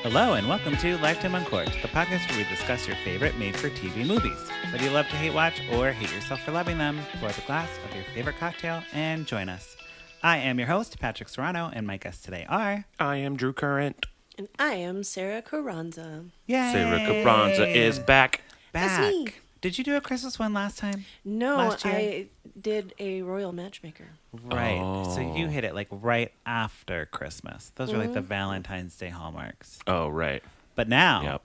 Hello and welcome to Lifetime Uncorked, the podcast where we discuss your favorite made-for-TV movies. Whether you love to hate watch or hate yourself for loving them, pour up a glass of your favorite cocktail and join us. I am your host, Patrick Serrano, and my guests today are... I am Drew Current. And I am Sara Carranza. Yay! Sara Carranza is back. That's me. Did you do a Christmas one last time? No, Last year? I did a Royal Matchmaker. Right. Oh. So you hit it like right after Christmas. Those are like the Valentine's Day hallmarks. Oh, right. But now... Yep.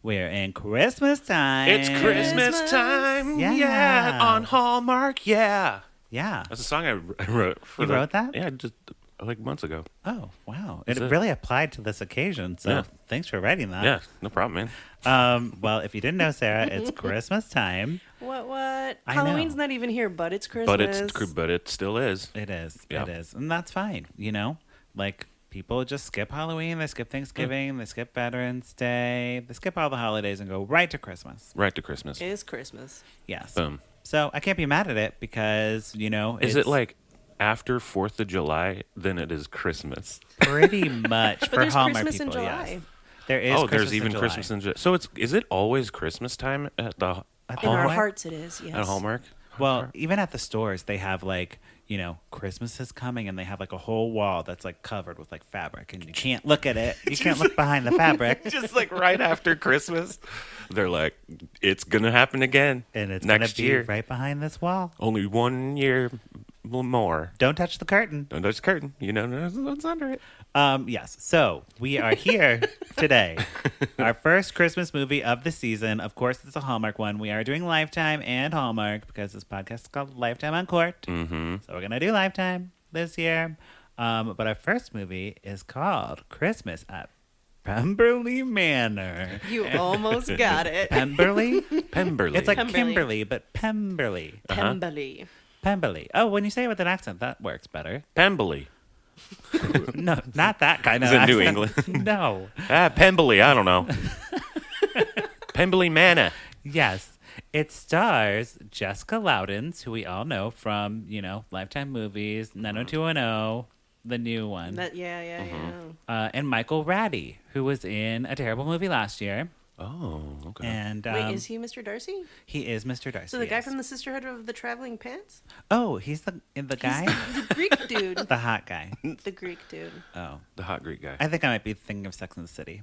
We're in Christmas time. It's Christmas time. Yeah. Yeah. On Hallmark. Yeah. Yeah. That's a song I wrote. You wrote that? Yeah, just like months ago. Oh, wow. That's It it. really applied to this occasion, so Yeah. thanks for writing that. Yeah, no problem, man. Well, if you didn't know, Sarah, it's Christmas time. What? I Halloween's know. not even here, but it's Christmas. But it still is. It is. Yeah. It is. And that's fine, you know? Like, people just skip Halloween, they skip Thanksgiving, they skip Veterans Day, they skip all the holidays and go right to Christmas. Right to Christmas. It is Christmas. Yes. Boom. So I can't be mad at it because, you know, Is it's it like after 4th of July, then it is Christmas? pretty much But for there's Hallmark Christmas in people, July. yes. There is Christmas there's in even July. Christmas in July. So is it always Christmas time at the At In our Hallmark? hearts, it is. Yes. at Hallmark? Well, even at the stores, they have like, you know, Christmas is coming and they have like a whole wall that's like covered with like fabric and you can't look at it. You can't look behind the fabric. Just like right after Christmas, they're like, it's gonna happen again, And it's next going to year. be right behind this wall. Only 1 year more. Don't touch the curtain. Don't touch the curtain. You know what's under it. Yes. So we are here today. Our first Christmas movie of the season. Of course, it's a Hallmark one. We are doing Lifetime and Hallmark because this podcast is called Lifetime Uncorked. Mm-hmm. So we're going to do Lifetime this year. But our first movie is called Christmas at Pemberley Manor. You almost got it. Pemberley? Pemberley. It's like Pemberley. Kimberly, but Pemberley. Pemberley. Pemberley. Oh, when you say it with an accent, that works better. Pemberley. No, not that kind of Is it accent. New England? No. Pemberley. I don't know. Pemberley Manor. Yes. It stars Jessica Lowndes, who we all know from, you know, Lifetime movies, 90210, the new one. Yeah. And Michael Rady, who was in a terrible movie last year. Oh, okay. And Wait, is he Mr. Darcy? he is Mr. Darcy. So the guy yes. from the Sisterhood of the Traveling Pants? Oh, he's the guy? The Greek dude. The hot guy. The Greek dude. Oh. The hot Greek guy. I think I might be thinking of Sex and the City.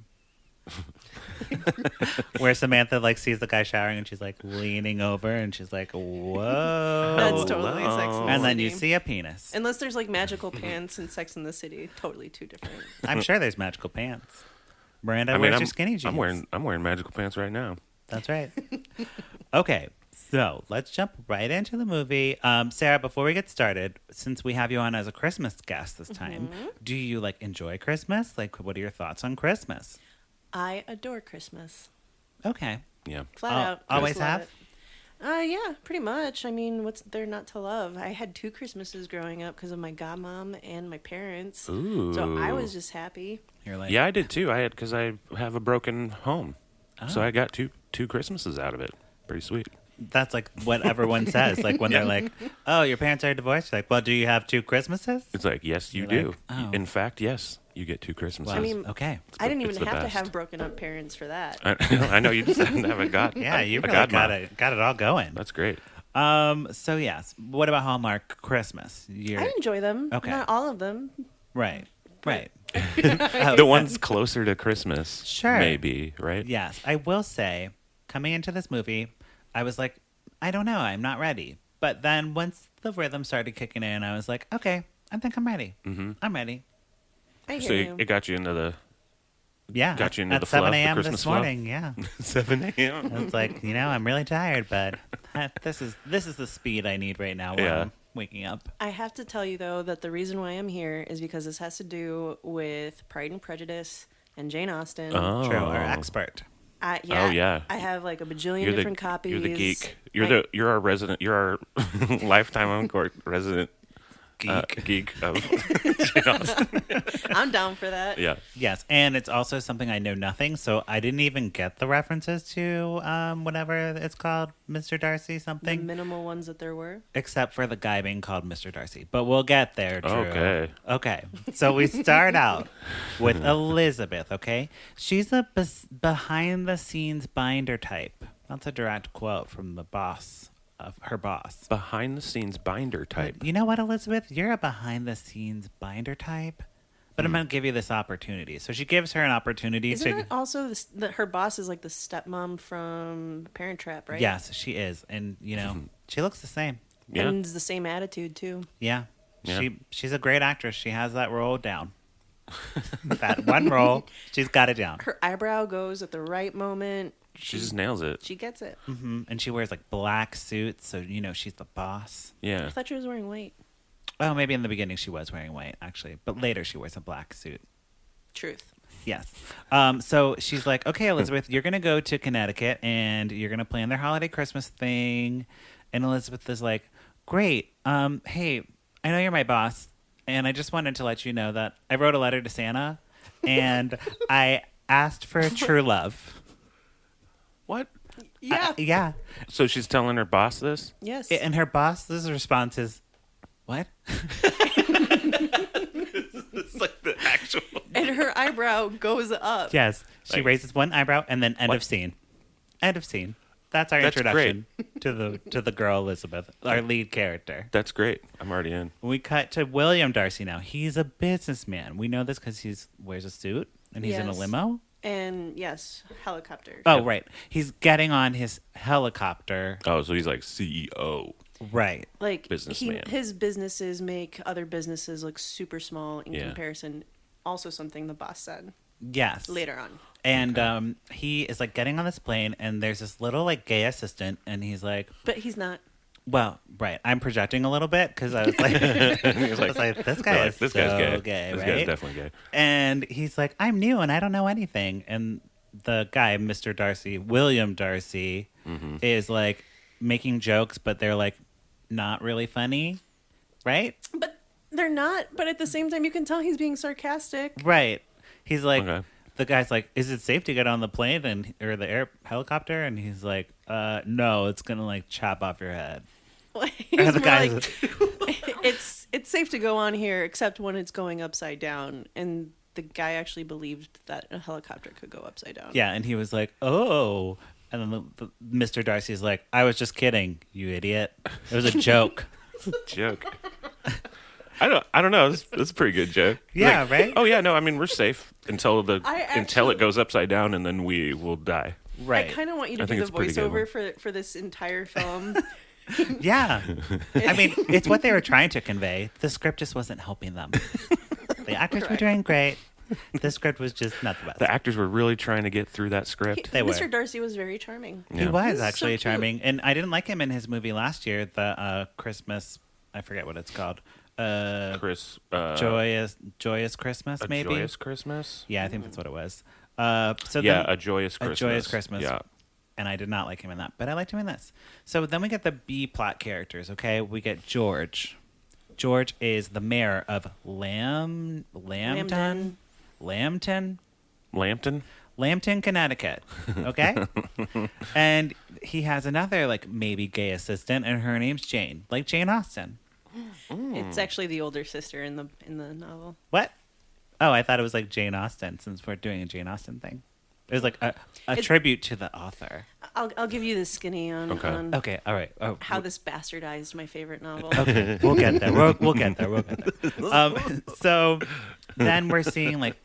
Where Samantha like sees the guy showering and she's like leaning over and she's like, whoa. That's totally wow. Sex and the And then you City. see a penis. Unless there's like magical pants in Sex and the City. Totally two different. I'm sure there's magical pants. Miranda wears your skinny jeans. I'm wearing magical pants right now. That's right. Okay, so let's jump right into the movie. Sarah, before we get started, since we have you on as a Christmas guest this time, do you like enjoy Christmas? Like, what are your thoughts on Christmas? I adore Christmas. Okay. Yeah. Flat Al- out. always Just love have? it. Yeah, pretty much. I mean, what's there not to love? I had 2 Christmases growing up because of my godmom and my parents. Ooh. So I was just happy. You're like, Yeah, I did too. Because I have a broken home, so Oh. I got two Christmases out of it. Pretty sweet. that's like what everyone says. Like when they're like, oh, your parents are divorced. You're like, well, do you have 2 Christmases? It's like, yes, you You're do. like, oh. In fact, yes, you get 2 Christmases. Well, I mean, okay. I didn't it's even the have to best. have broken up parents for that. I know you just haven't got. Yeah, you a really godmom. got it all going. That's great. So yes, what about Hallmark Christmas? I enjoy them. Okay. Not all of them. Right. Right. The one's closer to Christmas. Sure. Maybe, right? Yes, I will say, coming into this movie, I was like, I don't know, I'm not ready. But then once the rhythm started kicking in, I was like, okay, I think I'm ready. Mm-hmm. I'm ready. I hear So you. it got you into the Yeah. Got you into at the 7 fluff, the a.m. Christmas this fluff? morning. Yeah. 7 a.m. It's like, you know, I'm really tired, but this is the speed I need right now while Yeah. I'm waking up. I have to tell you, though, that the reason why I'm here is because this has to do with Pride and Prejudice and Jane Austen. Oh. True, our expert. Yeah, yeah. I have like a bajillion You're different copies. You're the geek. You're our resident. You're our lifetime Uncorked resident geek of Jane Austen. I'm down for that. Yeah. Yes, and it's also something I know nothing, so I didn't even get the references to whatever it's called, Mr. Darcy The something, minimal ones that there were. except for the guy being called Mr. Darcy. But we'll get there, Drew. Okay. Okay, so we start out with Elizabeth, okay? She's a behind-the-scenes binder type. That's a direct quote from the boss of her boss. Behind the scenes binder type. You know what, Elizabeth? You're a behind-the-scenes binder type, but I'm going to give you this opportunity. So she gives her an opportunity Isn't to... it also her boss is like the stepmom from Parent Trap, right? Yes, she is. And, you know, she looks the same. Yeah. And it's the same attitude too. Yeah. Yeah. She's a great actress. She has that role down. That one role, she's got it down. Her eyebrow goes at the right moment. She just nails it. She gets it. And she wears like black suits, so you know she's the boss. I Yeah. thought she was wearing white. Oh, maybe in the beginning she was wearing white, actually, but later she wears a black suit. Truth. Yes. So she's like, okay, Elizabeth, you're gonna go to Connecticut and you're gonna plan their holiday Christmas thing. And Elizabeth is like, great. Hey, I know you're my boss, and I just wanted to let you know that I wrote a letter to Santa, and I asked for a true love. What? Yeah. Yeah. So she's telling her boss this? Yes. And her boss's response is, what? It's like the actual. And her eyebrow goes up. Yes. She Like- raises one eyebrow and then end What? of scene. End of scene. That's our That's introduction to the girl Elizabeth, our lead character. That's great. I'm already in. We cut to William Darcy now. He's a businessman. We know this because he wears a suit and he's in a Yes. limo. And yes, helicopter. Oh, Yep. right. He's getting on his helicopter. Oh, so he's like CEO. Right. Like Businessman. his businesses make other businesses look super small in Yeah. comparison. Also something the boss said Yes. later on. And he is like getting on this plane, and there's this little like gay assistant, and he's like, But he's not. well, right. I'm projecting a little bit because I was like, He's I was like, this guy they're is this so guy's gay, This right? guy's definitely gay. And he's like, I'm new and I don't know anything. And the guy, Mr. Darcy, William Darcy, is like making jokes, but they're like not really funny, right? But they're not. But at the same time, you can tell he's being sarcastic. Right. He's like, Okay. the guy's like, is it safe to get on the plane or the helicopter? And he's like, no, it's gonna like chop off your head. He's And the more guy's like, it's safe to go on here, except when it's going upside down. And the guy actually believed that a helicopter could go upside down. yeah, and he was like, oh. And then Mr. Darcy's like, I was just kidding, you idiot. It was a joke. Joke. I don't know. It's a pretty good joke. Yeah, Like, right? Oh yeah, no. I mean, we're safe until until actually- it goes upside down, and then we will die. Right. I kind of want you to I do think the it's a pretty good voiceover for this entire film. Yeah. I mean, it's what they were trying to convey. The script just wasn't helping them. The actors were Correct. doing great. The script was just not the best. The actors were really trying to get through that script. They were. Mr. Darcy was very charming. He Yeah. was He's so actually cute. charming. And I didn't like him in his movie last year, the Christmas, I forget what it's called. Chris, Joyous Christmas, a maybe? joyous Christmas. Yeah, I think that's what it was. So Yeah, then, a joyous Christmas. A Joyous Christmas. Yeah. And I did not like him in that, but I liked him in this. So then we get the B plot characters, okay? We get George. George is the mayor of Lambton, Connecticut. Okay? And he has another, like, maybe gay assistant, and her name's Jane. Like Jane Austen. It's actually the older sister in the novel. What? Oh, I thought it was like Jane Austen, since we're doing a Jane Austen thing. It was like a tribute to the author. I'll give you the skinny on, Okay. on Okay, all right. Oh, how this bastardized my favorite novel. okay, we'll get there. We'll get there. So then we're seeing like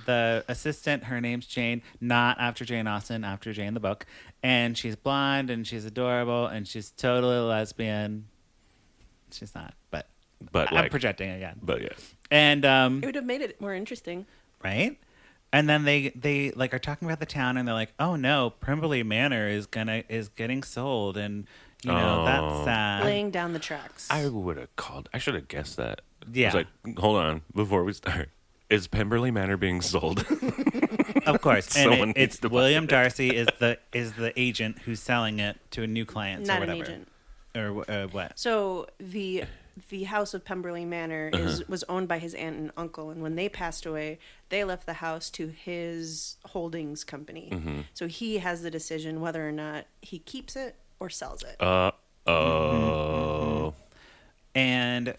the assistant. Her name's Jane, not after Jane Austen, after Jane the book, and she's blonde and she's adorable and she's totally lesbian. She's not, but But I'm like, projecting again. but yeah. And It would have made it more interesting. right. And then they like are talking about the town, and they're like, "Oh no, Pemberley Manor is getting sold," and you know that's sad. Laying down the tracks. I would have called. I should have guessed that. Yeah. I was like, hold on, before we start. Is Pemberley Manor being sold? Of course, Someone and needs it's to buy William it. Darcy is the agent who's selling it to a new client or Not an whatever, agent. or what? So the the house of Pemberley Manor was owned by his aunt and uncle, and when they passed away, they left the house to his holdings company. So he has the decision whether or not he keeps it or sells it. And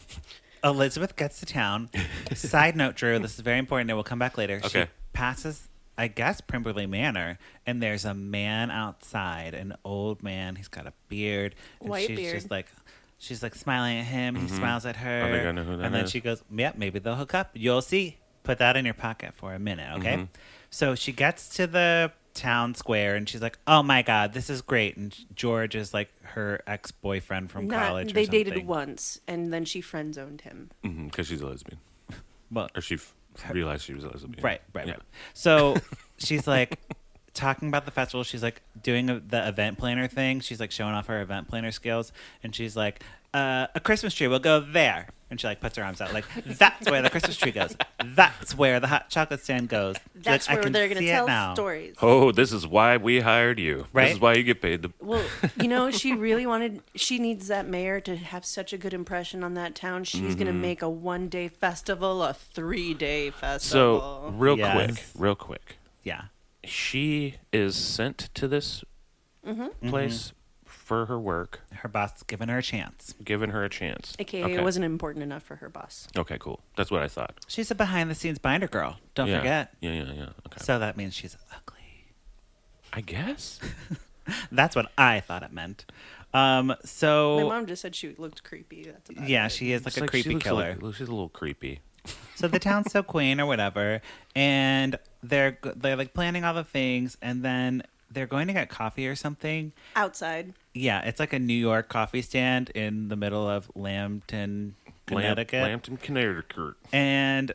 Elizabeth gets to town. Side note, Drew, this is very important. It will come back later. Okay. She passes, I guess, Pemberley Manor, and there's a man outside, an old man. He's got a beard. And White she's beard. just like, she's like smiling at him. He smiles at her. Are they gonna know who that and then is? she goes, yep, maybe they'll hook up. You'll see. Put that in your pocket for a minute, okay? So she gets to the town square, and she's like, oh my God, this is great. And George is like her ex-boyfriend from college or They something. dated once, and then she friend zoned him. Because she's a lesbian. Well, Or she realized she was a lesbian. Right. Yeah. So she's like talking about the festival. She's like doing the event planner thing. She's like showing off her event planner skills. And she's like, a Christmas tree will go there. And she like puts her arms out like, that's where the Christmas tree goes. That's where the hot chocolate stand goes. That's Like, I where can they're going see to it tell now. stories. Oh, this is why we hired you. Right? This is why you get paid. Well, she really she needs that mayor to have such a good impression on that town. She's going to make a 1-day festival a 3-day festival. So, real Yes. quick. Yeah. She is sent to this place for her work, Her boss is giving her a chance. giving her a chance. AKA Okay. it wasn't important enough for her boss. Okay, cool. That's what I thought. She's a behind-the-scenes binder girl. Don't Yeah. forget. Yeah. Okay. So that means she's ugly. I guess. That's what I thought it meant. My So mom just said she looked creepy. That's about yeah, it. she is like It's a she creepy looks killer. she's a little creepy. So the town's so quaint or whatever, and they're like planning all the things, and then they're going to get coffee or something. Outside. Yeah, it's like a New York coffee stand in the middle of Lambton, Connecticut. Lambton, Connecticut. And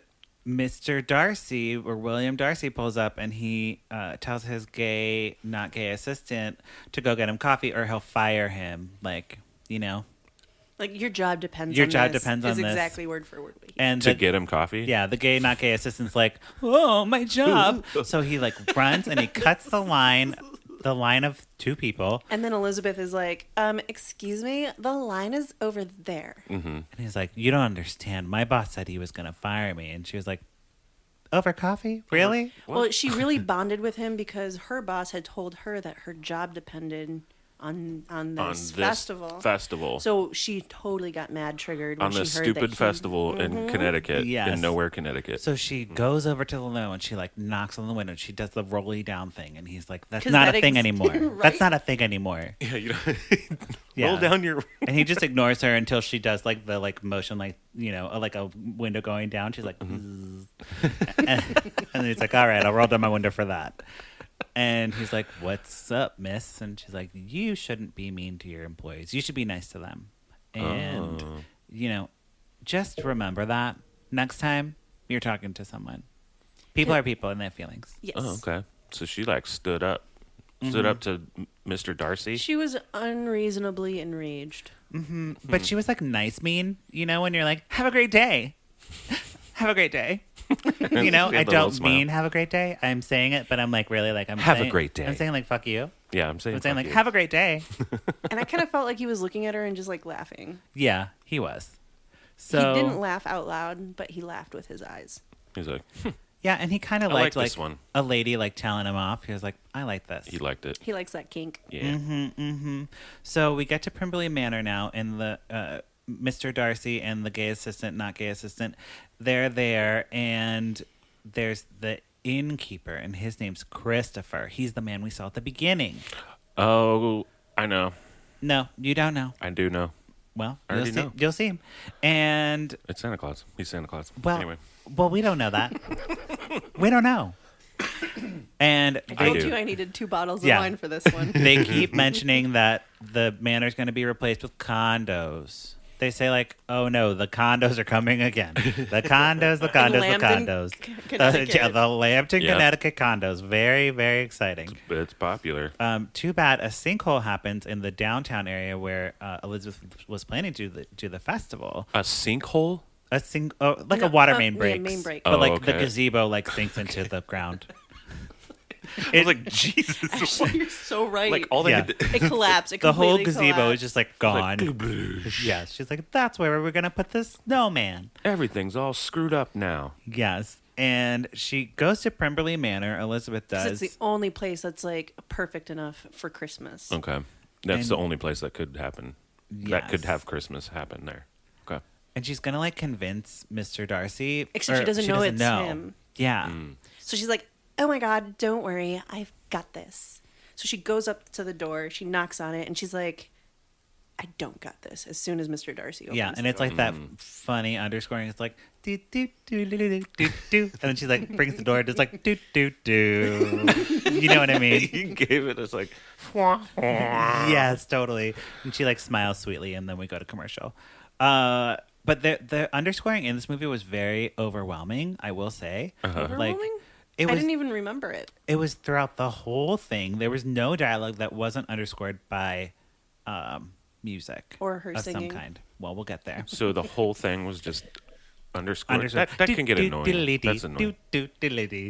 Mr. Darcy, or William Darcy, pulls up and he tells his not gay assistant to go get him coffee or he'll fire him. Like, you know. Like, your job depends Your on job this. depends on is this. exactly word for word. What he And To the- get him coffee? yeah, the not gay assistant's like, oh, my job. So he like runs and he cuts the line of two people. And then Elizabeth is like, excuse me, the line is over there. And he's like, you don't understand. My boss said he was going to fire me. And she was like, over coffee? Really? Well, she really bonded with him because her boss had told her that her job depended on this festival. So she totally got mad triggered when On she this heard stupid that festival in Connecticut, Yes. in nowhere, Connecticut. So she goes over to the limo and she like knocks on the window. She does the rolly down thing. And he's like, that's 'Cause not that a thing anymore. Right? That's not a thing anymore. yeah, you know, Yeah. roll down your. And he just ignores her until she does like the like motion, like, you know, like a window going down. She's like, and then he's like, all right, I'll roll down my window for that. And he's like, what's up, miss? And she's like, you shouldn't be mean to your employees. You should be nice to them. And, you know, just remember that next time you're talking to someone. People are people and they have feelings. Yes. Oh, okay. So she like stood up to Mr. Darcy. She was unreasonably enraged. But she was like nice mean, you know, when you're like, have a great day. Have a great day. You know, She I had the little don't smile. mean have a great day. I'm saying it, but I'm like really like I'm Have a saying- great day. I'm saying like fuck you. Yeah, I'm saying. I'm saying fuck like you. have a great day. And I kind of felt like he was looking at her and just like laughing. Yeah, he was. So He didn't laugh out loud, but he laughed with his eyes. He's like, yeah, and he kind of I like liked like this one. a lady like telling him off. He was like, I like this. he liked it. He likes that kink. Yeah. So we get to Pemberley Manor now, and the Mr. Darcy and the gay assistant, not gay assistant, they're there, and there's the innkeeper, and his name's Christopher. He's the man we saw at the beginning. Oh, I know. No, you don't know. I do know. Well, I already know. you'll see him. And It's Santa Claus. He's Santa Claus. well, Anyway. well, we don't know that. We don't know. And I I told do. you I needed 2 bottles of Yeah. wine for this one. they keep mentioning that the manor's going to be replaced with condos. They say like, "Oh no, the condos are coming again. The condos, the condos, the Lambton, condos." Connecticut. Yeah, the Lambton, Yep. Connecticut condos. Very, very exciting. But it's popular. Too bad a sinkhole happens in the downtown area where Elizabeth was planning to do the festival. A sinkhole? Like a water main yeah, breaks. main break. But Oh, like the okay. gazebo like sinks into the ground. I was like, Jesus. Actually, you're so right. Like all they Yeah. had to, it collapsed. It The whole completely gazebo collapsed. is just like gone. like, Yes, she's like, that's where we're gonna put this snowman. everything's all screwed up now. Yes, and she goes to Pemberley Manor. Elizabeth 'Cause does. it's the only place that's like perfect enough for Christmas. Okay. That's And- the only place that could happen. That could Yes. have Christmas happen there. Okay. And she's gonna like convince Mr. Darcy. Except or she doesn't know it's him. Yeah. So she's like, "Oh my God, don't worry, I've got this." So she goes up to the door, she knocks on it, and she's like, "I don't got this." As soon as Mr. Darcy opens Yeah, and the it's door. like that funny underscoring. It's like do do do do do do do, and then she like brings the door. It's like do do do. You know what I mean? You gave it. It's like, Yes, totally. And she like smiles sweetly, and then we go to commercial. But the underscoring in this movie was very overwhelming. I will say, Overwhelming? it I was. didn't even remember it. It was throughout the whole thing. There was no dialogue that wasn't underscored by music Or her of singing. some kind. Well, we'll get there. so the whole thing was just underscored. Underscored. That can get annoying. That's annoying.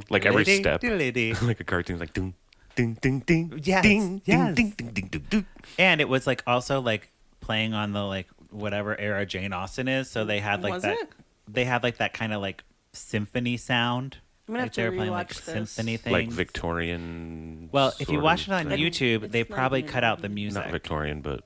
Like every step. Like a cartoon's like ding, ding, ding, ding. Yes, ding, yes. ding, ding, ding, ding, ding. And it was like also like playing on the like whatever era Jane Austen is. So they had like Was that. it? They had like that kind of like symphony sound. I'm gonna have Like to they were playing like rewatch this. symphony things. Like Victorian. Well, if you sort watch of it on thing. YouTube, they It's not probably even- cut out the music. Not Victorian, but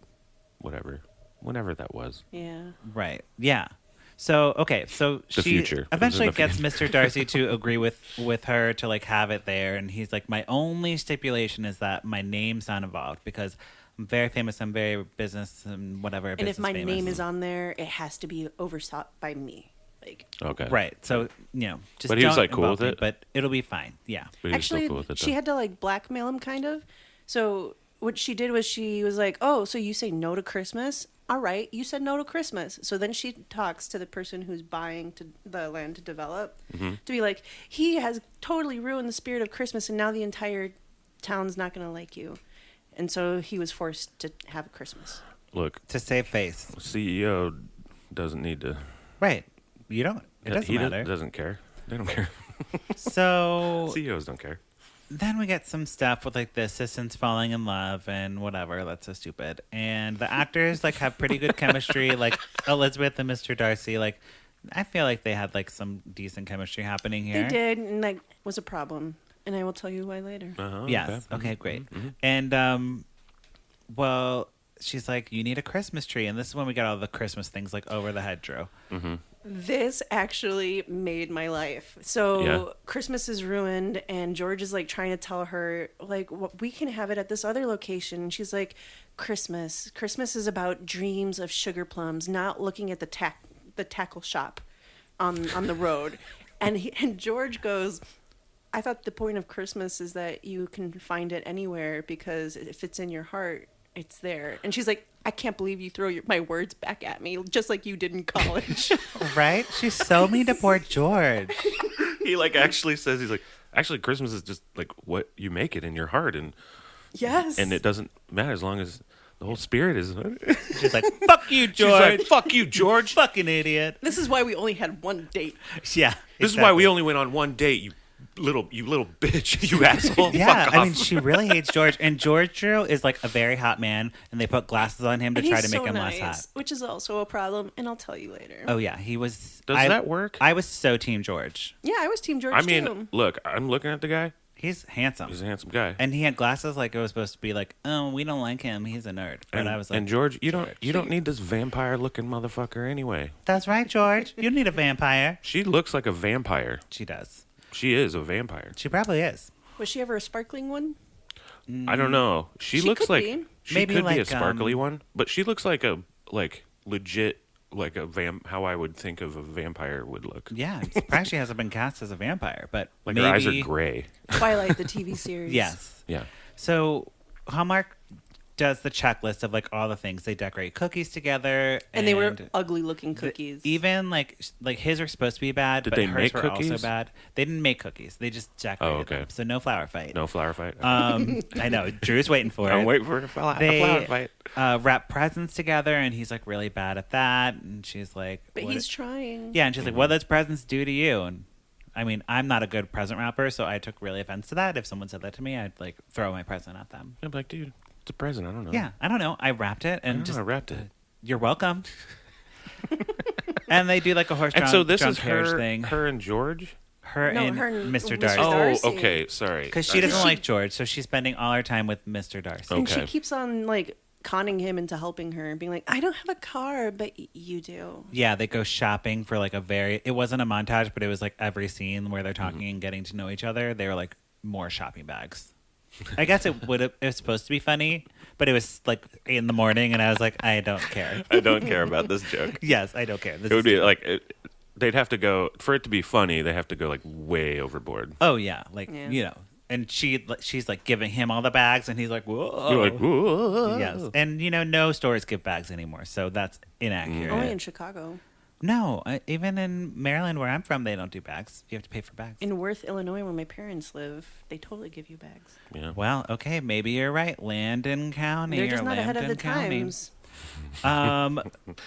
whatever. Whenever that was. Yeah. Right. Yeah. So okay. So The she future. It was in eventually the gets future. Mr. Darcy to agree with her to like have it there, and he's like, my only stipulation is that my name's not involved because I'm very famous. I'm very business and whatever. And if business my famous. name is on there, it has to be oversaw by me. Like, Okay. Right. So just But he was, don't like, cool involve with me, it? But it'll be fine. Yeah. But he was actually, still cool with it, she though. had to like blackmail him, kind of. So what she did was she was like, "Oh, so you say no to Christmas? All right, you said no to Christmas." So then she talks to the person who's buying the land to develop Mm-hmm. to be like, "He has totally ruined the spirit of Christmas, and now the entire town's not going to like you." And so he was forced to have a Christmas. Look, To save face. CEO doesn't need to. Right. You don't. It doesn't he matter. doesn't care. They don't care. So CEOs don't care. then we get some stuff with like the assistants falling in love and whatever. That's so stupid. And the actors like have pretty good chemistry. Like Elizabeth and Mr. Darcy. Like I feel like they had like some decent chemistry happening here. They did, and that was a problem. And I will tell you why later. Uh-huh, Yes. Okay. Great. And well, she's like, you need a Christmas tree, and this is when we got all the Christmas things like over the head, Drew. This actually made my life. So Yeah. Christmas is ruined, and George is like trying to tell her, like, we can have it at this other location. And she's like, Christmas is about dreams of sugar plums, not looking at the tackle shop on the road. And George goes, I thought the point of Christmas is that you can find it anywhere because if it's in your heart, it's there. And she's like, I can't believe you throw my words back at me, just like you did in college. Right? She's so mean to poor George. He like actually says he's like actually Christmas is just like what you make it in your heart and Yes. it doesn't matter as long as the whole spirit is. She's like, fuck you, She's George. like, fuck you, George. Fucking idiot. This is why we only had one date. Yeah. This is why we only went on one date. You little bitch. You asshole. Yeah, Fuck I off. mean, she really hates George, and George Drew is like a very hot man, and they put glasses on him to And try he's to make so him nice, less hot. which is also a problem, and I'll tell you later. Oh yeah, he was. Does that work? I was so team George. Yeah, I was Team George I mean, too. look, I'm looking at the guy. He's handsome, He's a handsome guy. and he had glasses like it was supposed to be like, oh, we don't like him. He's a nerd. But I was like, and George, you don't need this vampire looking motherfucker anyway. that's right, George. You don't need a vampire. She looks like a vampire. She does. She is a vampire. She probably is. Was she ever a sparkling one? I don't know. She looks could like be. she Maybe could be a like, sparkly one, but she looks like a legit like a how I would think of a vampire would look. Yeah, I'm surprised she hasn't been cast as a vampire, but Like maybe, her eyes are gray. Twilight, the TV series. Yes. Yeah. So Hallmark does the checklist of like all the things. They decorate cookies together, And they were ugly looking cookies. Even like his are supposed to be bad, Did but they hers make were also cookies? bad. They didn't make cookies. They just decorated Oh, okay. them. So no flower fight. No flower fight. I know. Drew's waiting for I'm it. waiting for a flower They fight. wrap presents together, and he's like really bad at that. And she's like, but what- he's trying. Yeah, and she's like, what does presents do to you? And I mean, I'm not a good present wrapper, so I took really offense to that. If someone said that to me, I'd like throw my present at them. I'm like, dude, it's a present. I don't know. Yeah, I don't know. I wrapped it and I wrapped it. You're welcome. And they do like a horse-drawn And so this is carriage thing. her and George? Her and Mr. Darcy. Darcy. Oh, okay. Sorry. Because she doesn't like George, so she's spending all her time with Mr. Darcy. And she Okay. keeps on like conning him into helping her and being like, I don't have a car, but you do. Yeah, they go shopping for like it wasn't a montage, but it was like every scene where they're talking and getting to know each other. They were like more shopping bags. I guess it was supposed to be funny, but it was like 8 in the morning, and I was like, I don't care. I don't care about this joke. Yes, I don't care. It would be like they'd have to go for it to be funny. They have to go like way overboard. Oh yeah, like you know, and she's like giving him all the bags, and he's like, whoa. You're like, whoa. Yes, and you know, no stores give bags anymore, so that's inaccurate. Only in Chicago. No, even in Maryland, where I'm from, they don't do bags. You have to pay for bags. In Worth, Illinois, where my parents live, they totally give you bags. Yeah. Well, okay, maybe you're right. Landon County. They're just or not ahead of the Lambton times.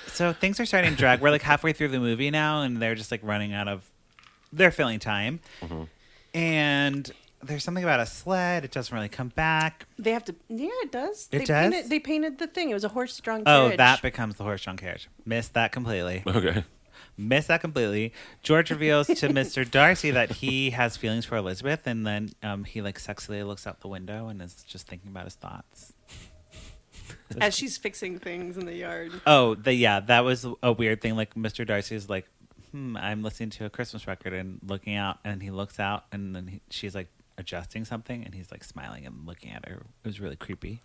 So things are starting to drag. We're like halfway through the movie now, and they're just like running out of. They're filling time, and there's something about a sled. It doesn't really come back. They have to. Yeah, it does. It does? They painted the thing. It was a horse-drawn Oh, carriage. that becomes the horse-drawn carriage. Missed that completely. Okay. Missed that completely. George reveals to Mr. Darcy that he has feelings for Elizabeth, and then he like sexily looks out the window and is just thinking about his thoughts. As she's fixing things in the yard. Oh, that was a weird thing. Like Mr. Darcy is like, I'm listening to a Christmas record and looking out, and he looks out, and then she's like adjusting something, and he's like smiling and looking at her. It was really creepy.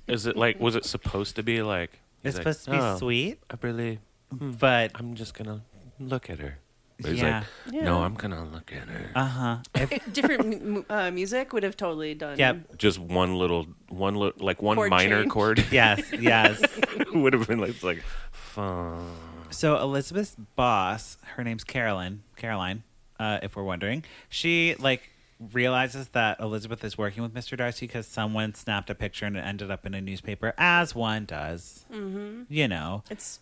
Is it like? Was it supposed to be like? It's like, supposed to be sweet, I really. but I'm just gonna look at her. But he's yeah, like, no, I'm gonna look at her. Different music would have totally done. Yep. Just one like one Chord minor change. chord yes. would have been like, it's like, fun. So Elizabeth's boss, her name's Caroline, if we're wondering, she like realizes that Elizabeth is working with Mr. Darcy because someone snapped a picture and it ended up in a newspaper, as one does. Mm-hmm. You know, It's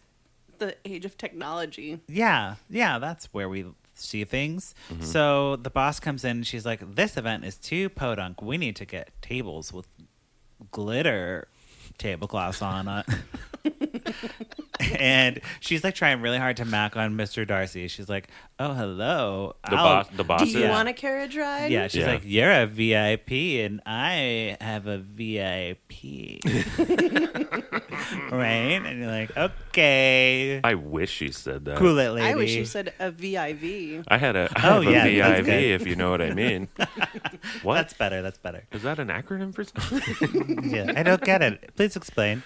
the age of technology. yeah, that's where we see things. Mm-hmm. So the boss comes in and she's like, "This event is too podunk. We need to get tables with glitter tablecloths on it." And she's like trying really hard to mac on Mr. Darcy. She's like, "Oh, hello. The boss. Do you is- want a carriage ride? Yeah, she's Yeah. like, "You're a VIP and I have a VIP." Right? And you're like, "Okay. I wish she said that. Cool it, lady." I wish you said a VIV. I had a Oh, I yeah, have a that's VIV, good. if you know what I mean. What? That's better. Is that an acronym for something? Yeah, I don't get it. Please explain.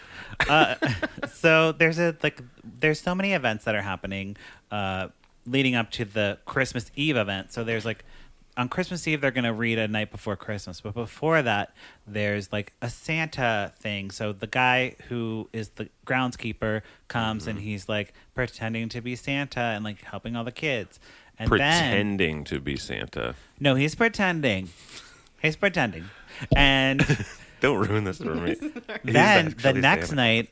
So there's so many events that are happening leading up to the Christmas Eve event. So there's like on Christmas Eve they're gonna read A Night Before Christmas, but before that there's like a Santa thing. So the guy who is the groundskeeper comes and he's like pretending to be Santa and like helping all the kids. And Pretending to be Santa. no, he's pretending. And Don't ruin this for me. then He's the actually next Santa. night,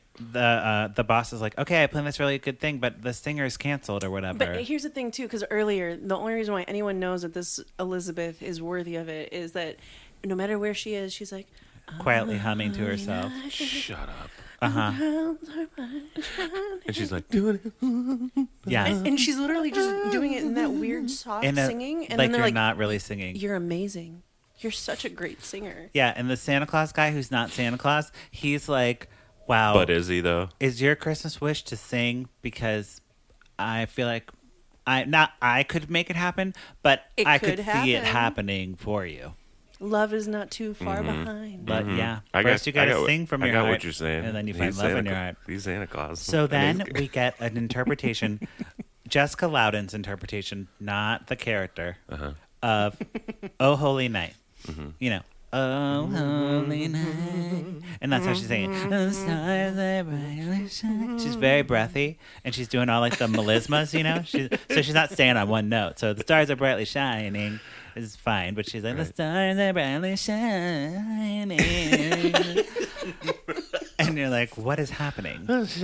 the boss is like, "Okay, I planned this really good thing, but the singer's canceled or whatever." But here's the thing, too, because earlier, the only reason why anyone knows that this Elizabeth is worthy of it is that no matter where she is, she's like, Quietly humming to herself. Shut up. Uh-huh. And she's like, doing it. Yeah. and she's literally just doing it in that weird soft singing. And like then they're you're like, not really singing. "You're amazing. You're such a great singer." Yeah, and the Santa Claus guy who's not Santa Claus, he's like, "Wow, But is he, though? is your Christmas wish to sing? Because I feel like I could make it happen, but It I could could see it happen. happening for you." Love is not too far behind. But yeah, I first you gotta got what- sing from I your got heart, what you're saying. and then you He's find love in Santa your heart. He's Santa Claus. So then And we get an interpretation, Jessica Loudon's interpretation, not the character, of "Oh Holy Night." You know, "Oh Holy Night," and that's how she's singing. "The stars are brightly shining." She's very breathy, and she's doing all like the melismas. You know, so she's not staying on one note. So the stars are brightly shining is fine, but she's like, "The stars are brightly shining," and you're like, "What is happening?" Yes,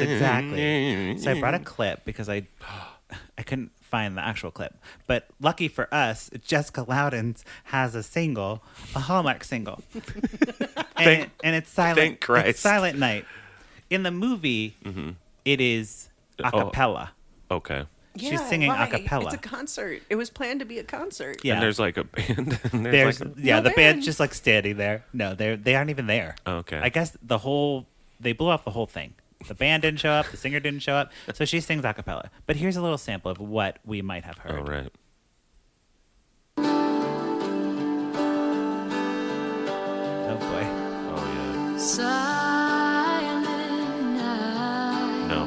exactly. So I brought a clip because I couldn't find the actual clip. But lucky for us, Jessica Lowndes has a single, a Hallmark single. and it's Silent. Thank Christ. It's Silent Night. In the movie, it is a cappella. Okay. She's singing why? a cappella. It's a concert. It was planned to be a concert. Yeah. And there's like a band. And There's like No the band. band's just like standing there. No, they aren't even there. Okay. I guess they blew off the whole thing. The band didn't show up. The singer didn't show up. So she sings a cappella. But here's a little sample of what we might have heard. All right. Oh boy. Oh yeah. Silent night, No.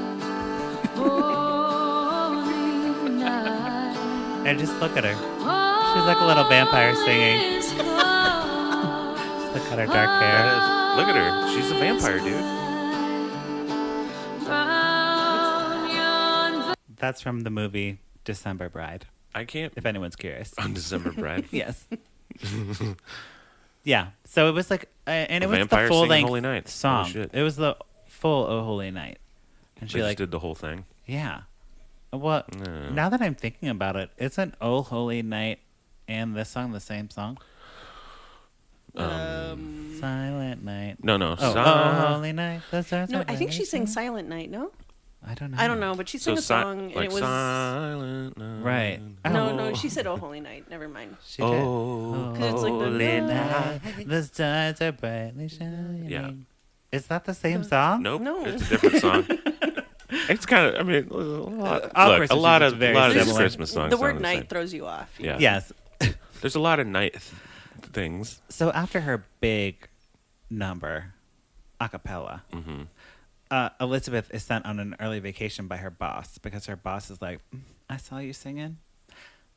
holy night. And just look at her. She's like a little vampire singing. Is Just look at her dark That hair. is. Look at her. She's a vampire, dude. round yon That's from the movie December Bride, I can't. if anyone's curious. On December Bride. Yes. Yeah. So it was like, and A it was the vampire full singing length Holy Night. song. Holy shit. It was the full Oh Holy Night. And They she just like, did the whole thing. yeah. Well, No. now that I'm thinking about it, isn't Oh Holy Night and this song the same song? Silent Night. No. Oh, oh Holy Night. The stars No, are I think she blazing. sings Silent Night, no? I don't know. I don't know, but she sang a song and like it was... Silent Night. Right. No, Oh. she said Oh Holy Night. Never mind. She did. Oh, 'Cause it's like the- holy night. The stars are brightly shining. Yeah. Is that the same song? Nope. No. It's a different song. It's kind of. I mean, a lot. All Look, a Christmas lot music of is very these similar. Christmas songs. The sound word night same. throws you off. Yeah. Yes. There's a lot of night things. So after her big number, a cappella, Elizabeth is sent on an early vacation by her boss because her boss is like, I saw you singing.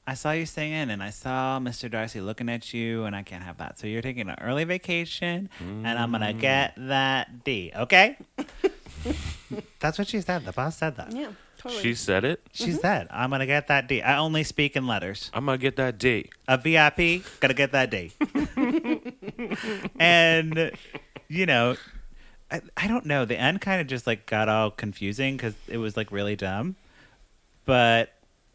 And I saw Mr. Darcy looking at you, and I can't have that. So you're taking an early vacation, and I'm going to get that D, okay? That's what she said. The boss said that. Yeah, totally. She said it. She said, I'm going to get that D. I only speak in letters. I'm gonna get that D. A VIP, gonna get that D. And, you know, I don't know. The end kind of just like got all confusing because it was like really dumb. But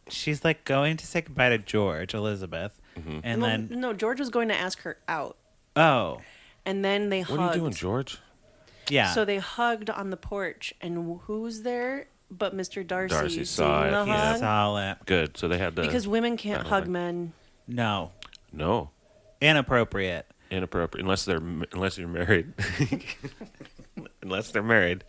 she's like going to say goodbye to George, Elizabeth. And Well, then, no, George was going to ask her out. oh, And then they hugged. What are you doing, George? yeah. So they hugged on the porch. And who's there but Mr. Darcy? Darcy seeing saw it, the yeah. hug? Solid. Good. So they had the Because women can't Battle hug line. men. No. no Inappropriate. inappropriate unless you're married. Unless they're married,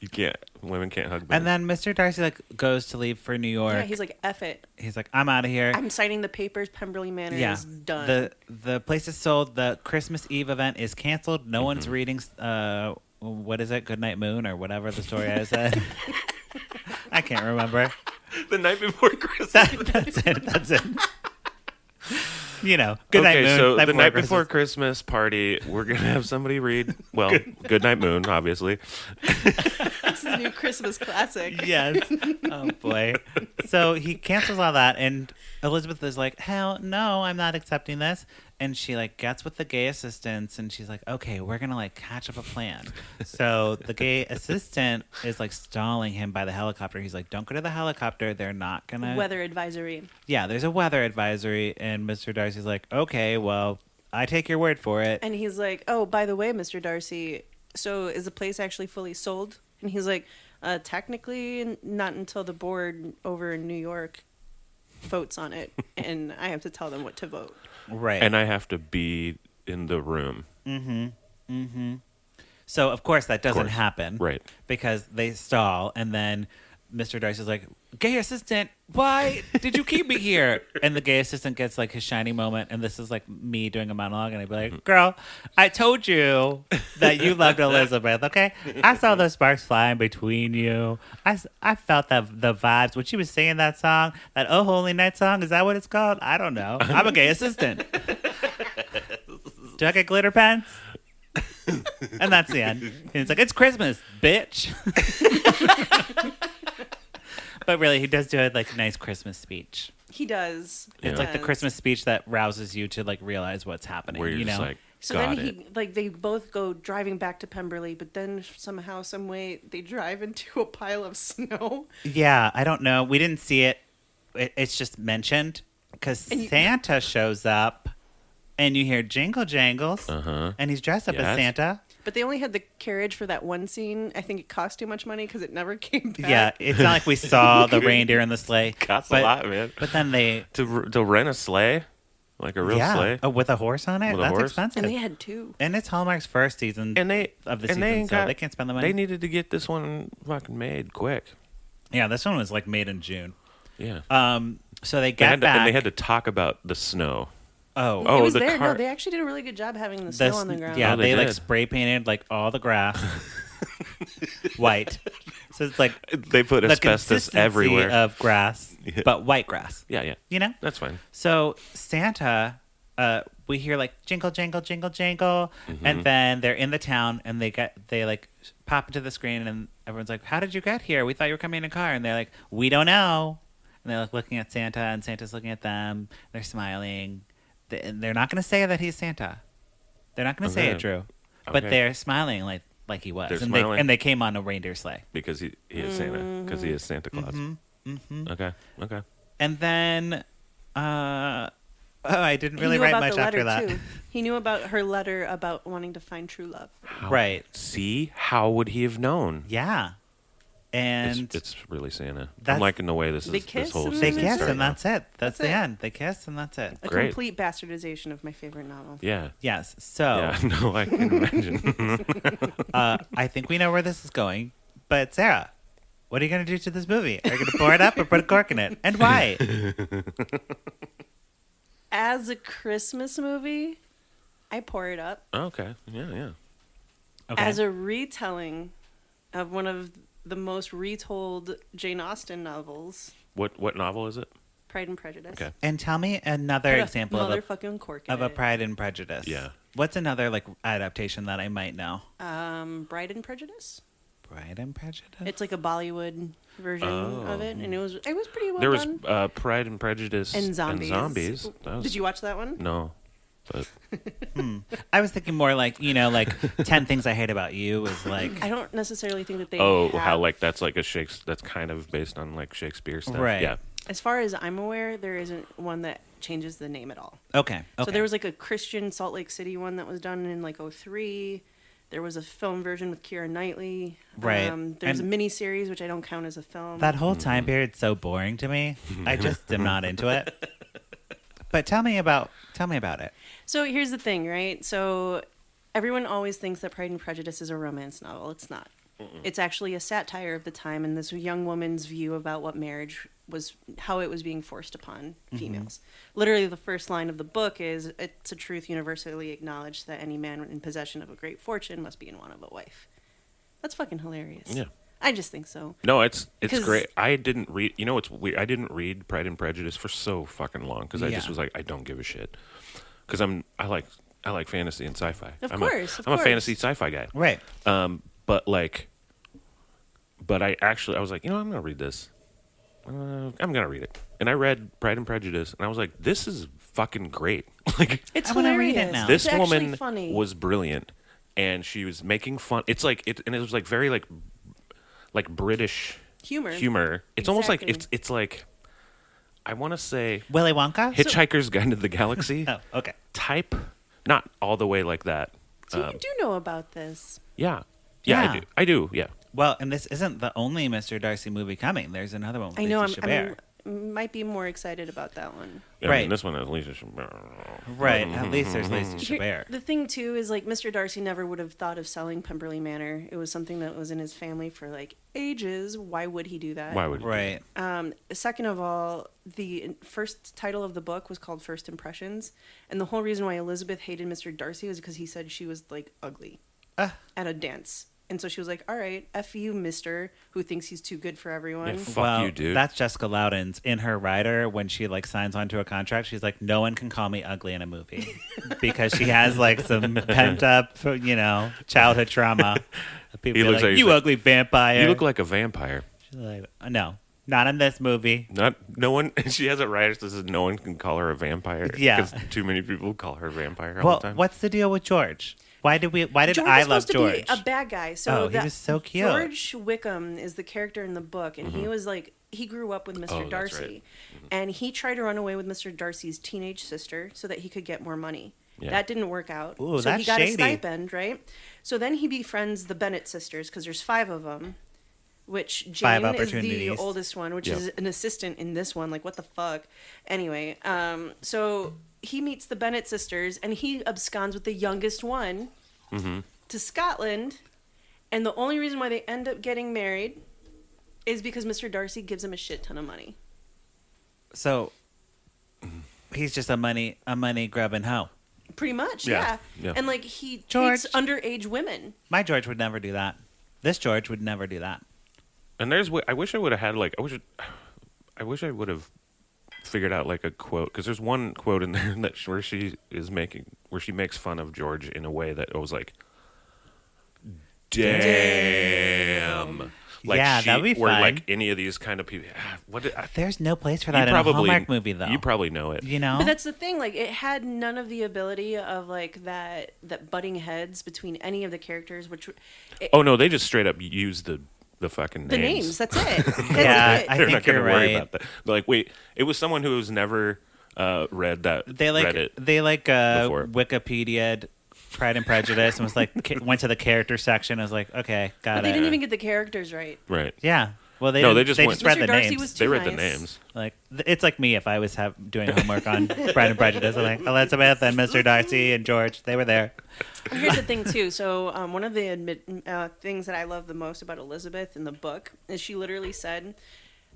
you can't. Women can't hug men. And then Mr. Darcy like goes to leave for New York. Yeah, he's like, F it. He's like, I'm out of here. I'm signing the papers. Pemberley Manor Yeah, is done. the place is sold. The Christmas Eve event is canceled. No one's reading. What is it? Goodnight Moon or whatever the story I said. I can't remember. the night before Christmas. That's it. You know, Goodnight Okay, Moon. so the night Christmas. before Christmas party, we're gonna have somebody read. Well, Goodnight Moon, obviously. It's the new Christmas classic. Yes. Oh boy. So he cancels all that, and Elizabeth is like, "Hell no, I'm not accepting this." And she like gets with the gay assistants, and she's like, "Okay, we're gonna like catch up a plan." So the gay assistant is like stalling him by the helicopter. He's like, "Don't go to the helicopter. They're not gonna." Weather advisory. Yeah, there's a weather advisory, and Mr. Darcy's like, "Okay, well, I take your word for it." And he's like, oh, by the way, Mr. Darcy, so is the place actually fully sold? And he's like, technically not until the board over in New York votes on it. And I have to tell them what to vote. Right. And I have to be in the room. So of course that doesn't course. happen, Right. Because they stall, and then Mr. Darcy's like, "Gay assistant, why did you keep me here?" And the gay assistant gets like his shining moment, and this is like me doing a monologue, and I'd be like, "Girl, I told you that you loved Elizabeth, okay? I saw those sparks flying between you. I felt that the vibes when she was singing that song, that Oh Holy Night song. Is that what it's called? I don't know. I'm a gay assistant. Do I get glitter pens?" And that's the end. And it's like, "It's Christmas, bitch." But really, he does do it like a nice Christmas speech. He does. It's like the Christmas speech that rouses you to like realize what's happening. Where you're you just know? like, So got then it. he, like, they both go driving back to Pemberley, but then somehow, some way, they drive into a pile of snow. Yeah, I don't know. We didn't see it. it's just mentioned because Santa shows up, and you hear jingle jangles, and he's dressed up as Yes. Santa. But they only had the carriage for that one scene. I think it cost too much money because it never came back. Yeah, it's not like we saw the reindeer in the sleigh. Costs but, a lot, man. But then they To rent a sleigh, like a real sleigh. Oh, with a horse on it. With a That's horse? expensive. And they had two. And it's Hallmark's first season And they of the and season, they ain't so got- they can't spend the money. They needed to get this one fucking made quick. Yeah, this one was like made in June. Yeah. So they They get had to, back. and they had to talk about the snow. oh, Oh, it was the there. car- No, they actually did a really good job having the the snow on the ground. Yeah, Oh, they they like did. spray painted like all the grass white. So it's like They put the asbestos consistency everywhere. of grass, Yeah. but white grass. Yeah. You know. That's fine. So Santa, we hear like jingle, jangle, jingle, jangle, Mm-hmm. and then they're in the town, and they like pop into the screen, and everyone's like, "How did you get here? We thought you were coming in a car." And they're like, "We don't know." And they're like looking at Santa, and Santa's looking at them. They're smiling. They're not going to say that he's Santa. They're not going to say Okay. it, Drew. But Okay. they're smiling like he was, They're and smiling. they came on a reindeer sleigh. Because he is Santa. Because he is Santa Claus. Mm-hmm. Okay. And then, I didn't He really knew write about much the after letter, that. too. He knew about her letter about wanting to find true love. Right. See? How would he have known? Yeah. And It's really Santa. That's- I'm liking the way this They is. This kiss whole and they season's then kiss, starting and that's it. That's That's the it. end. They kiss, and that's it. A Great. complete bastardization of my favorite novel. Yeah. Yes. So Yeah. No, I can imagine. I think we know where this is going. But Sarah, what are you going to do to this movie? Are you going to pour it up or put a cork in it? And why? As a Christmas movie, I pour it up. Okay. Yeah. Okay. As a retelling of one of the most retold Jane Austen novels, What novel is it? Pride and Prejudice. Okay. and tell me another Put a example of motherfucking cork in a it. Pride and Prejudice. Yeah. What's another like adaptation that I might know? Bride and Prejudice. Pride and Prejudice. It's like a Bollywood version of it, and it was pretty well There was done. Pride and Prejudice And Zombies. That was- Did you watch that one? No. But I was thinking more like, like 10 Things I Hate About You is like, I don't necessarily think that they. how have- like that's like that's kind of based on like Shakespeare stuff. Right. Yeah. As far as I'm aware, there isn't one that changes the name at all. okay. So there was like a Christian Salt Lake City one that was done in like 2003. There was a film version with Keira Knightley. Right. There's And- a mini series which I don't count as a film. that whole time period's so boring to me. I just am not into it. But tell me about it. So here's the thing, right? So everyone always thinks that Pride and Prejudice is a romance novel. It's not. It's actually a satire of the time and this young woman's view about what marriage was, how it was being forced upon females. Literally, the first line of the book is, "It's a truth universally acknowledged that any man in possession of a great fortune must be in want of a wife." That's fucking hilarious. Yeah. I just think so. No, it's 'Cause- great. I didn't read. You know, it's weird. I didn't read Pride and Prejudice for so fucking long because I just Yeah. was like, I don't give a shit. Because I like fantasy and sci-fi. Of I'm course, I'm a fantasy sci-fi guy. Right. But I was like, I'm gonna read this. I'm gonna read it, and I read Pride and Prejudice, and I was like, this is fucking great. Like It's I wanna hilarious. read it now. this It's actually woman funny. was brilliant, and she was making fun. It's like and it was like very like British humor. It's almost like Exactly. it's like I want to say Willy Wonka? Hitchhiker's Guide to the Galaxy Oh, okay. type, not all the way like that. So you do know about this. Yeah, Yeah. I do. Yeah, Well, and this isn't the only Mr. Darcy movie coming. There's another one with I know. Lisa Chabert. Might be more excited about that one. I Right. mean, this one has Lisa. Right. At least there's Lisa Here- Chabert. The thing too is like Mr. Darcy never would have thought of selling Pemberley Manor. It was something that was in his family for like ages. Why would he do that? Why would he? Right. Second of all, the first title of the book was called First Impressions, and the whole reason why Elizabeth hated Mr. Darcy was because he said she was like ugly at a dance. And so she was like, all right, F you, mister, who thinks he's too good for everyone. Yeah, fuck well, you, dude. That's Jessica Loudon's in her rider when she like signs onto a contract. She's like, no one can call me ugly in a movie because she has like some pent up, childhood trauma. People He be looks like, like- you ugly vampire. You look like a vampire. She's like, no, not in this movie. No one. She has a writer that says no one can call her a vampire. Yeah. because too many people call her a vampire all Well, the time. what's the deal with George? Why did George I was love supposed to George? be a bad guy. So he was so cute. George Wickham is the character in the book, and he was like, he grew up with Mr. Oh, that's Darcy, right. and he tried to run away with Mr. Darcy's teenage sister so that he could get more money. Yeah. That didn't work out. Ooh, so he that's got shady. a stipend, right? So then he befriends the Bennett sisters because there's 5 of them. Which Five Jane is the opportunities. oldest one, which Yep. is an assistant in this one. Like, what the fuck? Anyway, so he meets the Bennett sisters, and he absconds with the youngest one to Scotland. And the only reason why they end up getting married is because Mr. Darcy gives him a shit ton of money. So he's just a money grubbing hoe. Pretty much, Yeah. yeah. Yeah. And like he George. takes underage women. My George would never do that. This George would never do that. And I wish I would have had like I wish I would have figured out like a quote, because there's one quote in there where she makes fun of George in a way that I was like, damn. Like Yeah, that'd be Or fun. like any of these kind of people. There's no place for that in a Hallmark movie, though. You probably know it. You know? But that's the thing, like it had none of the ability of like that butting heads between any of the characters, which Oh no, they just straight up use the fucking the names. names, that's it. That's Yeah, it. I They're think not going to you're worry right. about that. But like, wait, it was someone who has never read that. They read it. before. Wikipedia'd Pride and Prejudice and was like went to the character section. I was like, okay, got But they it. didn't even get the characters right. Right. Yeah. Well, they No, didn't- they just went- read Mr. the Darcy names. was They too read the nice. names. Like it's like me if I was doing homework on Pride and Prejudice. I'm like Elizabeth and Mr. Darcy and George. They were there. And here's the thing too. So one of the things that I love the most about Elizabeth in the book is she literally said,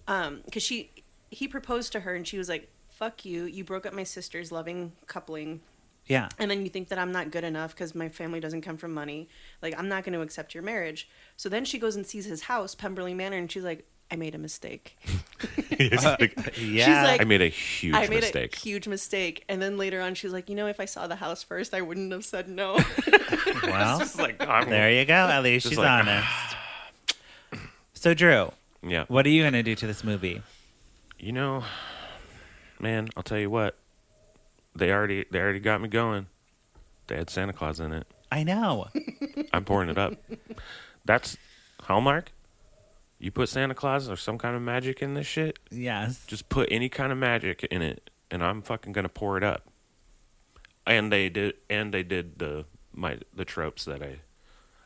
because he proposed to her and she was like, "Fuck you! You broke up my sister's loving coupling, Yeah. and then you think that I'm not good enough because my family doesn't come from money. Like I'm not going to accept your marriage." So then she goes and sees his house, Pemberley Manor, and she's like, "I made a mistake." Yeah. She's like, I made a huge I made mistake. a huge mistake. And then later on, she's like, if I saw the house first, I wouldn't have said no. Well, It's like, I'm- there you go. At least Just she's like, honest. So, Drew, Yeah. what are you going to do to this movie? You know, man, I'll tell you what. They already got me going. They had Santa Claus in it. I know. I'm pouring it up. That's Hallmark. You put Santa Claus or some kind of magic in this shit. Yes. Just put any kind of magic in it, and I'm fucking gonna pour it up. And they did the tropes that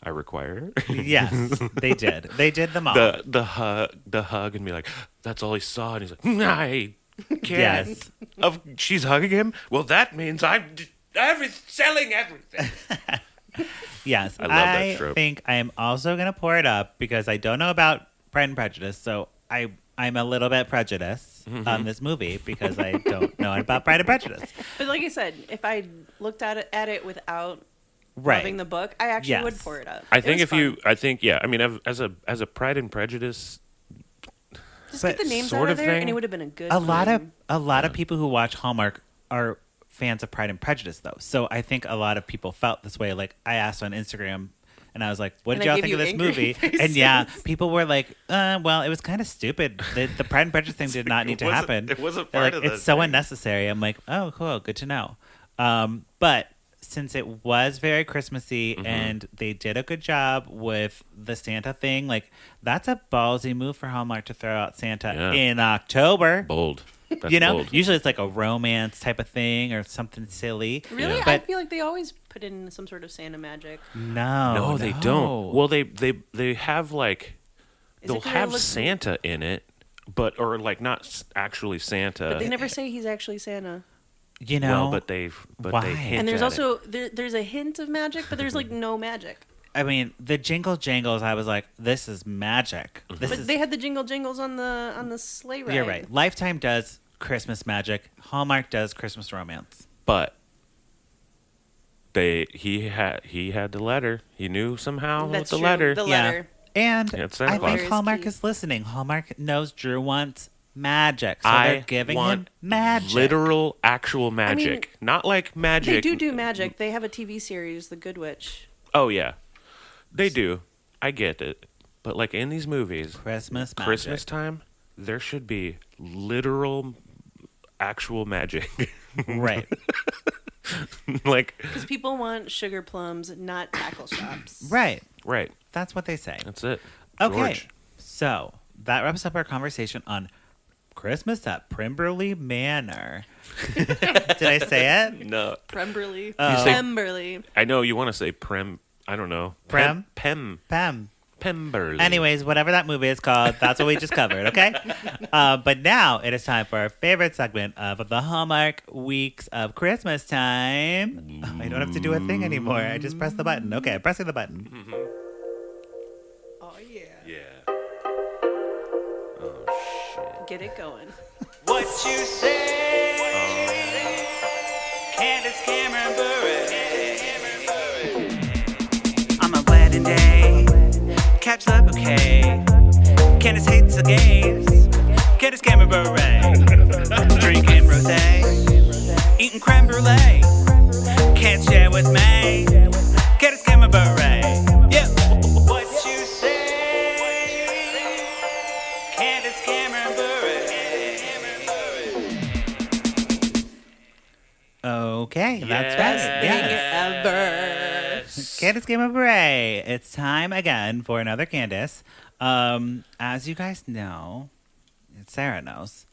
I require. Yes, they did. They did them all. the hug, and be like, that's all he saw, and he's like, I can't. Yes. She's hugging him. Well, that means I'm selling everything. Yes. I love that trope. think I am also going to pour it up because I don't know about Pride and Prejudice, so I'm a little bit prejudiced on this movie because I don't know about Pride and Prejudice. But like I said, if I looked at it without Right. loving the book, I actually would Yes. pour it up. I It think was fun. yeah. I mean, as a Pride and Prejudice, Just but get the names sort out of of there, thing. and it would have been a good. A lot film. of people who watch Hallmark are fans of Pride and Prejudice, though. So I think a lot of people felt this way. Like I asked on Instagram, and I was like, "What And did I y'all gave think of you this angry movie?" faces. And yeah, people were like, "Well, it was kind of stupid. The Pride and Prejudice thing did not need to wasn't- happen. it wasn't They're part like, of the it's so thing." unnecessary." I'm like, "Oh, cool, good to know." But since it was very Christmassy and they did a good job with the Santa thing, like that's a ballsy move for Hallmark to throw out Santa Yeah. in October. bold. That's You know, bold. usually it's like a romance type of thing or something silly. Really, Yeah. I But- feel like they always put in some sort of Santa magic. No, they don't. Well, they have like Is they'll it 'cause have look- Santa in it, but or like not actually Santa. But they never say he's actually Santa. you know. well, but they why? hint And there's at also there's a hint of magic, but there's like no magic. I mean, the jingle jangles. I was like, this is magic. This But is. they had the jingle jingles on the sleigh ride. You're right. Lifetime does Christmas magic. Hallmark does Christmas romance. but he had the letter. He knew somehow That's with the true. letter. The Yeah. letter. And Yeah, it's Santa I Claus. think Very Hallmark key. is listening. Hallmark knows Drew wants magic, so I they're giving him want magic. literal, actual magic, not like magic. They do magic. They have a TV series, The Good Witch. Oh yeah, they do. I get it, but like in these movies, Christmas magic. Christmas time, there should be literal, actual magic. Right. Like, Because people want sugar plums, not tackle shops. Right. right. That's what they say. That's it. Okay. George. So that wraps up our conversation on Christmas at Pemberley Manor. Did I say it? No. Pemberley. Oh. Pemberley. I know you want to say Prem. I don't know. Prem? Pemberley. Anyways, whatever that movie is called, that's what we just covered, okay? But now it is time for our favorite segment of the Hallmark Weeks of Christmas Time. Oh, I don't have to do a thing anymore. I just press the button. Okay, I'm pressing the button. Oh, yeah. Yeah. Oh, shit. Get it going. What you say? Candace Cameron Bure. On my wedding day, catch the bouquet. Candace hates the gays. Candace Cameron Bure. Drinking rosé, eating creme brulee. Can't share with me. Candace Cameron Bure. Yeah. What you say? Candace Cameron Bure. Okay, that's right. Yeah. Ever. Candace Cameron Bure. It's time again for another Candace. As you guys know, Sarah knows,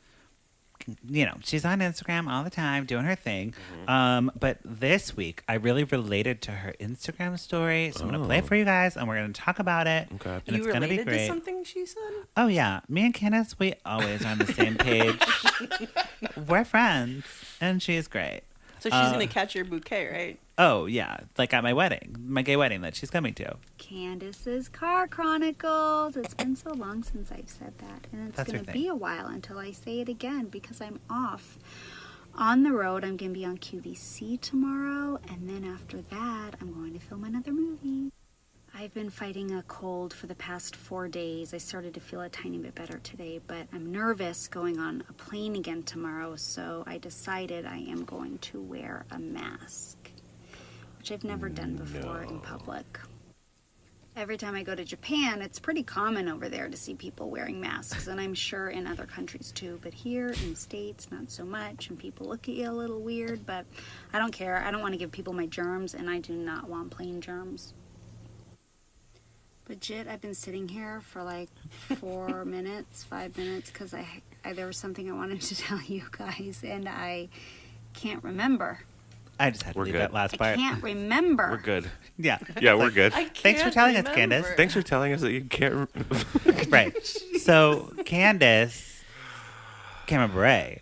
you know, she's on Instagram all the time doing her thing. But this week, I really related to her Instagram story. So I'm going to play it for you guys and we're going to talk about it. Okay. And You it's going to be related great. to something she said? Oh, yeah. Me and Candace, we always are on the same page. We're friends and she's great. So she's going to catch your bouquet, right? Oh, yeah. Like at my wedding, my gay wedding that she's coming to. Candace's Car Chronicles. It's been so long since I've said that. And it's That's going her to thing. be a while until I say it again because I'm off. On the road, I'm going to be on QVC tomorrow. And then after that, I'm going to film another movie. I've been fighting a cold for the past 4 days. I started to feel a tiny bit better today, but I'm nervous going on a plane again tomorrow. So I decided I am going to wear a mask, which I've never done before in public. Every time I go to Japan, it's pretty common over there to see people wearing masks, and I'm sure in other countries too. But here in the States, not so much, and people look at you a little weird, but I don't care. I don't want to give people my germs, and I do not want plane germs. Legit, I've been sitting here for like 4 minutes, 5 minutes, because there was something I wanted to tell you guys, and I can't remember. I just had to We're leave good. that last I part. can't remember. We're good. Yeah. Yeah, we're good. Thanks for telling us, Candace. Thanks for telling us that you can't. Right. So Candace Cameron Bure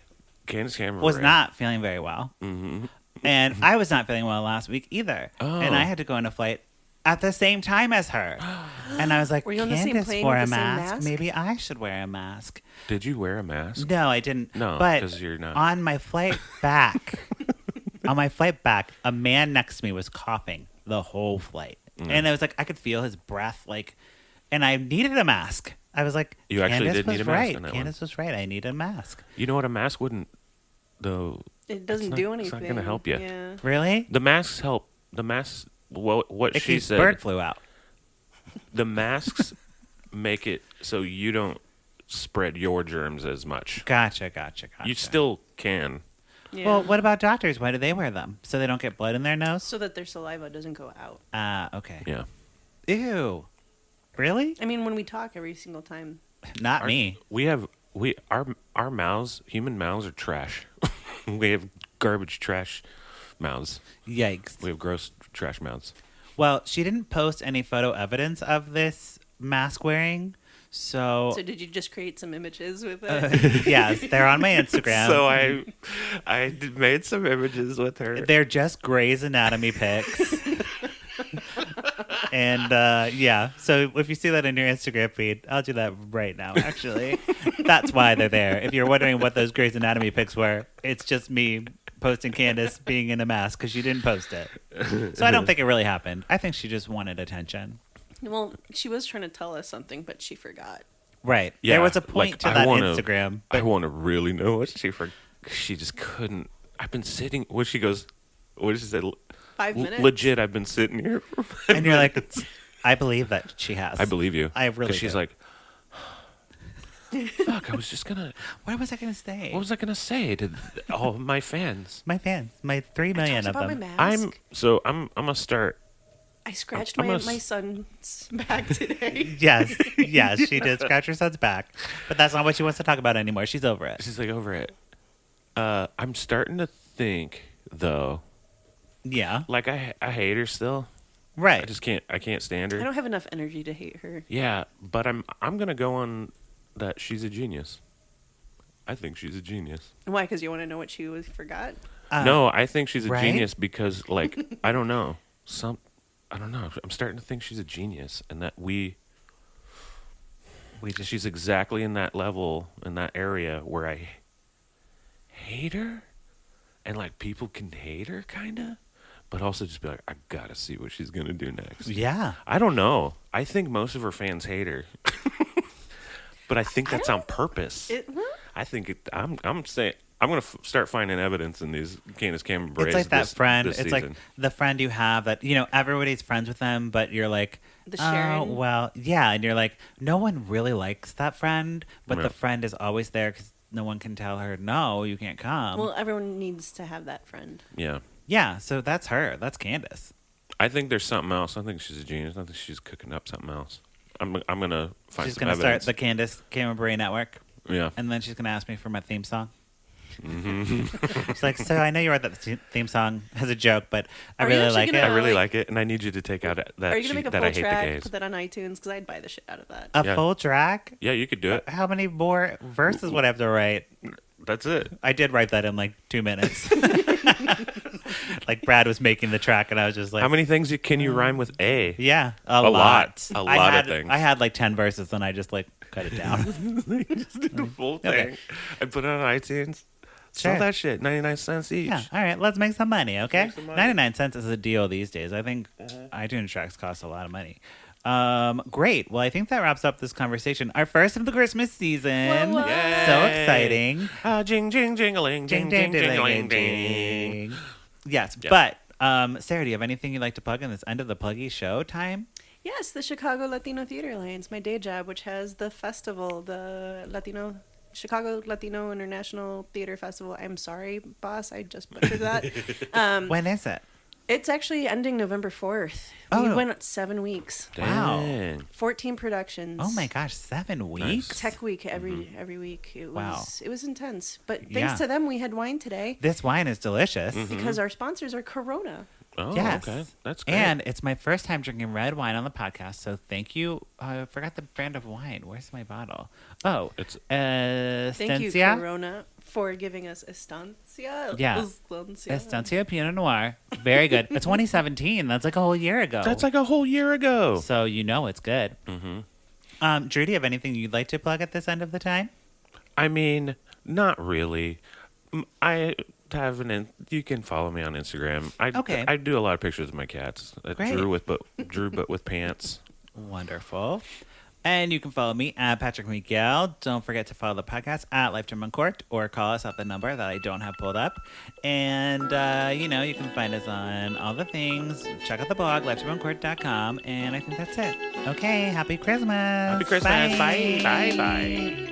Candace Cameron was Bure. not feeling very well. Mm-hmm. And I was not feeling well last week either. Oh. And I had to go on a flight at the same time as her. And I was like, Were you on the same Candace plane wore with a the same mask. mask? Maybe I should wear a mask. Did you wear a mask? No, I didn't. No, but 'cause you're not. on my flight back, a man next to me was coughing the whole flight. And I was like, I could feel his breath, like, and I needed a mask. I was like, You actually Candace did was need a mask right. on that Candace was right. I need a mask. You know what? A mask wouldn't, though. It doesn't It's not- do it's anything. not gonna help you. Yeah. Really? The masks help. The masks. What It she keeps said. bird flu out. The masks make it so you don't spread your germs as much. Gotcha. You still can. Yeah. Well, what about doctors? Why do they wear them? So they don't get blood in their nose? So that their saliva doesn't go out. Okay. Yeah. Ew. Really? I mean, when we talk every single time. Not me. Our mouths, human mouths, are trash. We have garbage trash mouths. Yikes. We have gross trash mouths. Well, she didn't post any photo evidence of this mask wearing. So, So did you just create some images with it? yes, they're on my Instagram. So I made some images with her. They're just Grey's Anatomy pics. And yeah, so if you see that in your Instagram feed, I'll do that right now, actually. That's why they're there. If you're wondering what those Grey's Anatomy pics were, it's just me posting Candace being in a mask because she didn't post it. So I don't think it really happened. I think she just wanted attention. Well, she was trying to tell us something, but she forgot. Right. Yeah, There was a point like, to I that wanna- Instagram. I want to really know what she just couldn't. I've been sitting. What she goes? What did she say? 5 minutes. Legit, I've been sitting here. For 5 And you're like, minutes. I believe that she has. I believe you. I really 'Cause she's do. like, Fuck, I was just gonna. What was I gonna say? What was I gonna say to all of my fans? My fans, my 3 million Talked of about them. my mask. I'm gonna start. I scratched I'm my gonna son's back today. Yes, yes, she did scratch her son's back, but that's not what she wants to talk about anymore. She's over it. She's like over it. I'm starting to think though, Yeah, like I hate her still. right. I can't stand her. I don't have enough energy to hate her. Yeah, but I'm gonna go on that she's a genius. I think she's a genius. Why? Because you want to know what she forgot? No, I think she's a right? genius because like I don't know. I'm starting to think she's a genius and that she's exactly in that level in that area where I hate her and like people can hate her kinda, but also just be like, I gotta see what she's gonna do next. Yeah, I don't know. I think most of her fans hate her. But I think that's on purpose. I think I'm saying I'm gonna start finding evidence in these Candace Cameron Bure. it's like that friend. This It's season. like the friend you have that everybody's friends with them, but you're like, The oh Sharon? well, yeah, and you're like, no one really likes that friend, but Yeah. the friend is always there because no one can tell her no, you can't come. Well, everyone needs to have that friend. Yeah. Yeah, so that's her. That's Candace. I think there's something else. I think she's a genius. I think she's cooking up something else. I'm gonna find She's some gonna evidence. start the Candace Cameron Bure Network, Yeah. and then she's gonna ask me for my theme song. Mm-hmm. She's like, so I know you wrote that theme song as a joke, but I Are you really actually like gonna- it. I really like- like it, and I need you to take out Are that you gonna make a that full I hate track? the gays. Put that on iTunes because I'd buy the shit out of that. A Yeah. full track? Yeah, you could do it. How many more verses would I have to write? That's it. I did write that in like 2 minutes. Like Brad was making the track, and I was just like, How many things can you rhyme with a? Yeah, A lot. A lot of things. I had like 10 verses, and I just like cut it down. Just did the full Okay. thing. I put it on iTunes. Sure. Sell that shit. 99 cents each. Yeah, all right, let's make some money, okay? Make some money. 99 cents is a deal these days. I think iTunes tracks cost a lot of money. Great. Well, I think that wraps up this conversation. Our first of the Christmas season. Whoa, whoa. Yay. So exciting. Jing, jing, jingling, jing, jing, jingling, ding. Yes, Yeah. but Sarah, do you have anything you'd like to plug in this end of the pluggy show time? Yes, the Chicago Latino Theater Alliance, my day job, which has the festival, the Chicago Latino International Theater Festival. I'm sorry, boss, I just butchered that. When is it? It's actually ending November 4th. Oh. We went 7 weeks, Wow. Dang. 14 productions. Oh my gosh, 7 weeks? Tech week every week. It was Wow. it was intense. But thanks Yeah. to them, we had wine today This wine is delicious. because our sponsors are Corona. Oh, Yes. okay. That's great. And it's my first time drinking red wine on the podcast, so thank you. I forgot the brand of wine. Where's my bottle? Oh, It's- Thank you, Estancia. Corona, for giving us Estancia. Yeah. Estancia Pinot Noir. Very good. It's 2017. That's like a whole year ago. That's like a whole year ago. So you know it's good. Mm-hmm. Drew, do you have anything you'd like to plug at this end of the time? I mean, not really. I have you can follow me on Instagram. Okay. I do a lot of pictures of my cats. Great. Drew but with pants. Wonderful. And you can follow me at Patrick Miguel. Don't forget to follow the podcast at Lifetime Uncorked or call us at the number that I don't have pulled up. And, you can find us on all the things. Check out the blog, lifetimeuncorked.com. And I think that's it. Okay, happy Christmas. Happy Christmas. Bye. Bye. Bye.